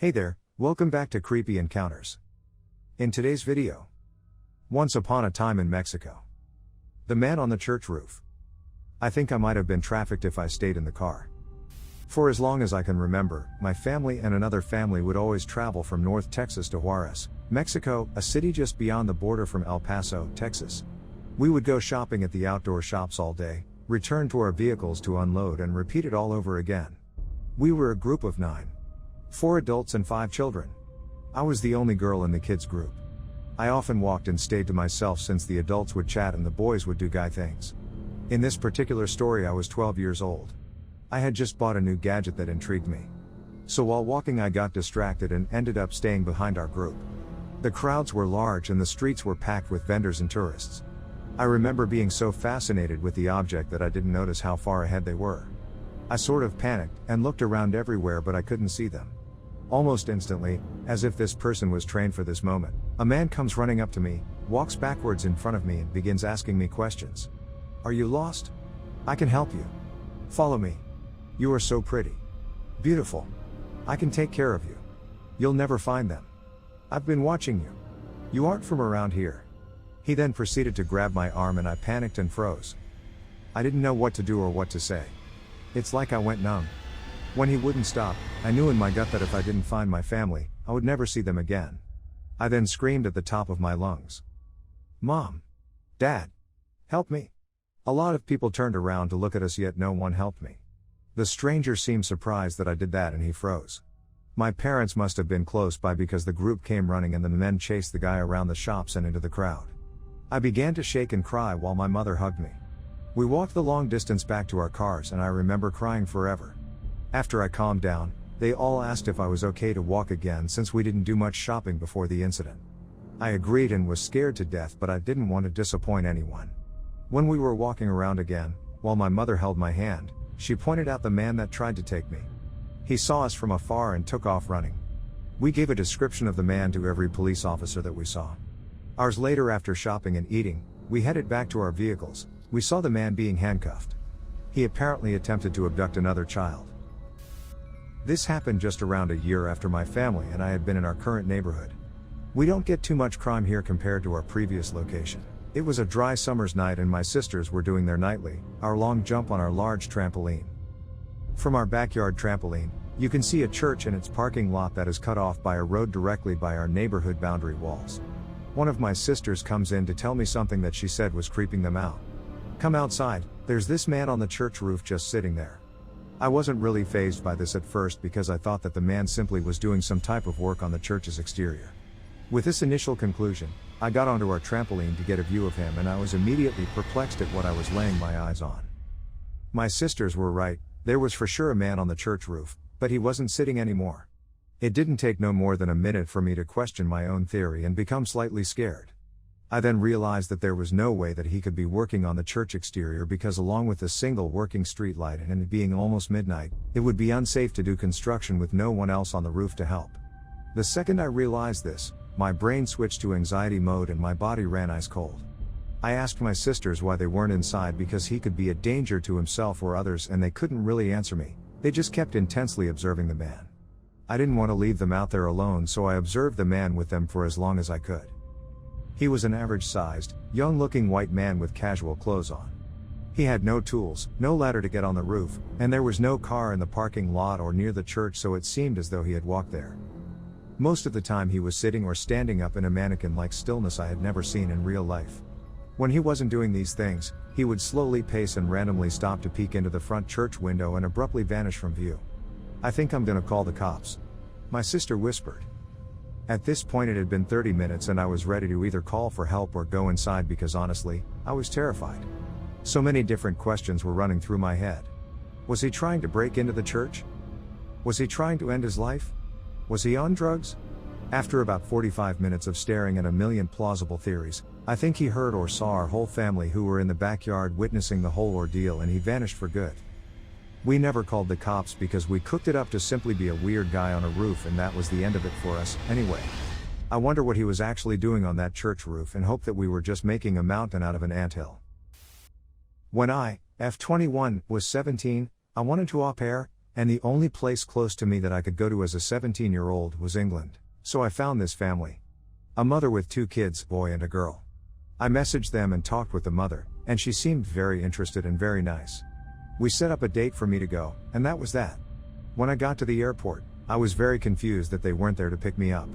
Hey there, welcome back to Creepy Encounters. In today's video, once upon a time in Mexico. The man on the church roof. I think I might have been trafficked if I stayed in the car. For as long as I can remember, my family and another family would always travel from North Texas to Juarez, Mexico, a city just beyond the border from El Paso, Texas. We would go shopping at the outdoor shops all day, return to our vehicles to unload and repeat it all over again. We were a group of 9. 4 adults and 5 children. I was the only girl in the kids group. I often walked and stayed to myself since the adults would chat and the boys would do guy things. In this particular story I was 12 years old. I had just bought a new gadget that intrigued me. So while walking I got distracted and ended up staying behind our group. The crowds were large and the streets were packed with vendors and tourists. I remember being so fascinated with the object that I didn't notice how far ahead they were. I sort of panicked and looked around everywhere but I couldn't see them. Almost instantly, as if this person was trained for this moment, a man comes running up to me, walks backwards in front of me and begins asking me questions. Are you lost? I can help you. Follow me. You are so pretty. Beautiful. I can take care of you. You'll never find them. I've been watching you. You aren't from around here. He then proceeded to grab my arm and I panicked and froze. I didn't know what to do or what to say. It's like I went numb. When he wouldn't stop, I knew in my gut that if I didn't find my family, I would never see them again. I then screamed at the top of my lungs. Mom! Dad! Help me! A lot of people turned around to look at us yet no one helped me. The stranger seemed surprised that I did that and he froze. My parents must have been close by because the group came running and the men chased the guy around the shops and into the crowd. I began to shake and cry while my mother hugged me. We walked the long distance back to our cars and I remember crying forever. After I calmed down, they all asked if I was okay to walk again since we didn't do much shopping before the incident. I agreed and was scared to death but I didn't want to disappoint anyone. When we were walking around again, while my mother held my hand, she pointed out the man that tried to take me. He saw us from afar and took off running. We gave a description of the man to every police officer that we saw. Hours later after shopping and eating, we headed back to our vehicles. We saw the man being handcuffed. He apparently attempted to abduct another child. This happened just around a year after my family and I had been in our current neighborhood. We don't get too much crime here compared to our previous location. It was a dry summer's night and my sisters were doing their nightly, our long jump on our large trampoline. From our backyard trampoline, you can see a church and its parking lot that is cut off by a road directly by our neighborhood boundary walls. One of my sisters comes in to tell me something that she said was creeping them out. Come outside, there's this man on the church roof just sitting there. I wasn't really fazed by this at first because I thought that the man simply was doing some type of work on the church's exterior. With this initial conclusion, I got onto our trampoline to get a view of him and I was immediately perplexed at what I was laying my eyes on. My sisters were right, there was for sure a man on the church roof, but he wasn't sitting anymore. It didn't take no more than a minute for me to question my own theory and become slightly scared. I then realized that there was no way that he could be working on the church exterior because along with a single working street light and it being almost midnight, it would be unsafe to do construction with no one else on the roof to help. The second I realized this, my brain switched to anxiety mode and my body ran ice cold. I asked my sisters why they weren't inside because he could be a danger to himself or others and they couldn't really answer me, they just kept intensely observing the man. I didn't want to leave them out there alone so I observed the man with them for as long as I could. He was an average-sized, young-looking white man with casual clothes on. He had no tools, no ladder to get on the roof, and there was no car in the parking lot or near the church so it seemed as though he had walked there. Most of the time he was sitting or standing up in a mannequin-like stillness I had never seen in real life. When he wasn't doing these things, he would slowly pace and randomly stop to peek into the front church window and abruptly vanish from view. I think I'm gonna call the cops. My sister whispered. At this point it had been 30 minutes and I was ready to either call for help or go inside because honestly, I was terrified. So many different questions were running through my head. Was he trying to break into the church? Was he trying to end his life? Was he on drugs? After about 45 minutes of staring at a million plausible theories, I think he heard or saw our whole family who were in the backyard witnessing the whole ordeal and he vanished for good. We never called the cops because we cooked it up to simply be a weird guy on a roof and that was the end of it for us, anyway. I wonder what he was actually doing on that church roof and hope that we were just making a mountain out of an anthill. When I, F21, was 17, I wanted to au pair, and the only place close to me that I could go to as a 17-year-old was England, so I found this family. A mother with 2 kids, boy and a girl. I messaged them and talked with the mother, and she seemed very interested and very nice. We set up a date for me to go, and that was that. When I got to the airport, I was very confused that they weren't there to pick me up.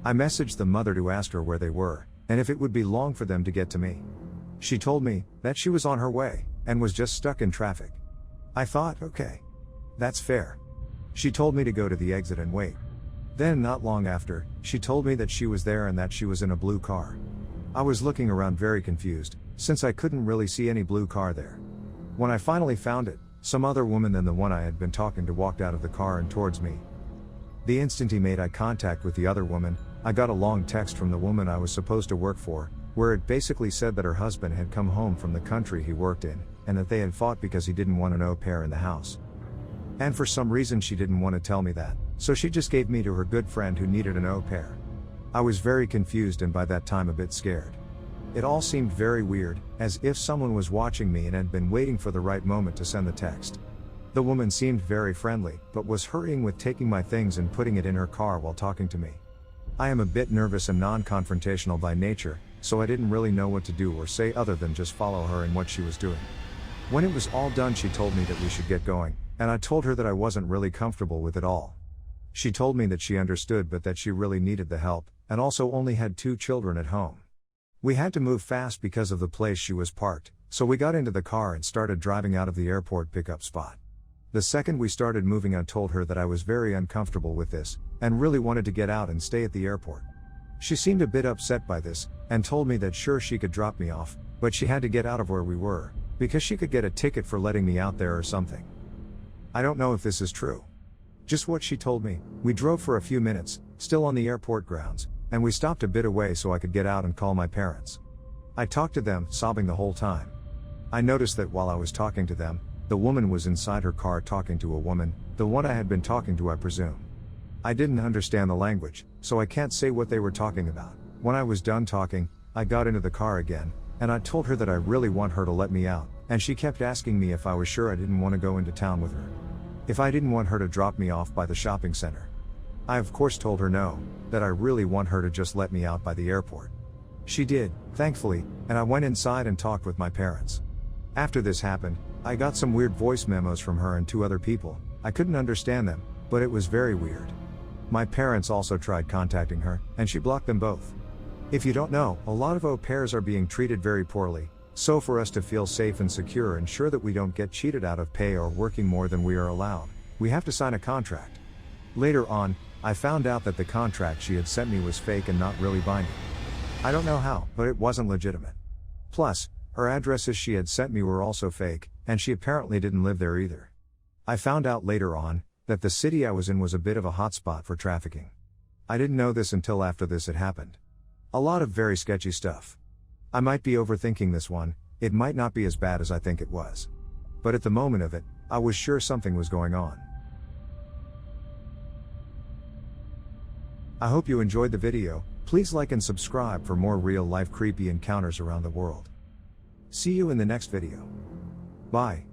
I messaged the mother to ask her where they were, and if it would be long for them to get to me. She told me that she was on her way, and was just stuck in traffic. I thought, okay. That's fair. She told me to go to the exit and wait. Then, not long after, she told me that she was there and that she was in a blue car. I was looking around very confused, since I couldn't really see any blue car there. When I finally found it, some other woman than the one I had been talking to walked out of the car and towards me. The instant he made eye contact with the other woman, I got a long text from the woman I was supposed to work for, where it basically said that her husband had come home from the country he worked in, and that they had fought because he didn't want an au pair in the house. And for some reason she didn't want to tell me that, so she just gave me to her good friend who needed an au pair. I was very confused and by that time a bit scared. It all seemed very weird, as if someone was watching me and had been waiting for the right moment to send the text. The woman seemed very friendly, but was hurrying with taking my things and putting it in her car while talking to me. I am a bit nervous and non-confrontational by nature, so I didn't really know what to do or say other than just follow her in what she was doing. When it was all done, she told me that we should get going, and I told her that I wasn't really comfortable with it all. She told me that she understood but that she really needed the help, and also only had 2 children at home. We had to move fast because of the place she was parked, so we got into the car and started driving out of the airport pickup spot. The second we started moving, I told her that I was very uncomfortable with this, and really wanted to get out and stay at the airport. She seemed a bit upset by this, and told me that sure she could drop me off, but she had to get out of where we were, because she could get a ticket for letting me out there or something. I don't know if this is true. Just what she told me. We drove for a few minutes, still on the airport grounds, and we stopped a bit away so I could get out and call my parents. I talked to them, sobbing the whole time. I noticed that while I was talking to them, the woman was inside her car talking to a woman, the one I had been talking to, I presume. I didn't understand the language, so I can't say what they were talking about. When I was done talking, I got into the car again, and I told her that I really want her to let me out, and she kept asking me if I was sure I didn't want to go into town with her. If I didn't want her to drop me off by the shopping center. I of course told her no, that I really want her to just let me out by the airport. She did, thankfully, and I went inside and talked with my parents. After this happened, I got some weird voice memos from her and 2 other people. I couldn't understand them, but it was very weird. My parents also tried contacting her, and she blocked them both. If you don't know, a lot of au pairs are being treated very poorly, so for us to feel safe and secure and sure that we don't get cheated out of pay or working more than we are allowed, we have to sign a contract. Later on, I found out that the contract she had sent me was fake and not really binding. I don't know how, but it wasn't legitimate. Plus, her addresses she had sent me were also fake, and she apparently didn't live there either. I found out later on that the city I was in was a bit of a hotspot for trafficking. I didn't know this until after this had happened. A lot of very sketchy stuff. I might be overthinking this one, it might not be as bad as I think it was. But at the moment of it, I was sure something was going on. I hope you enjoyed the video. Please like and subscribe for more real-life creepy encounters around the world. See you in the next video. Bye.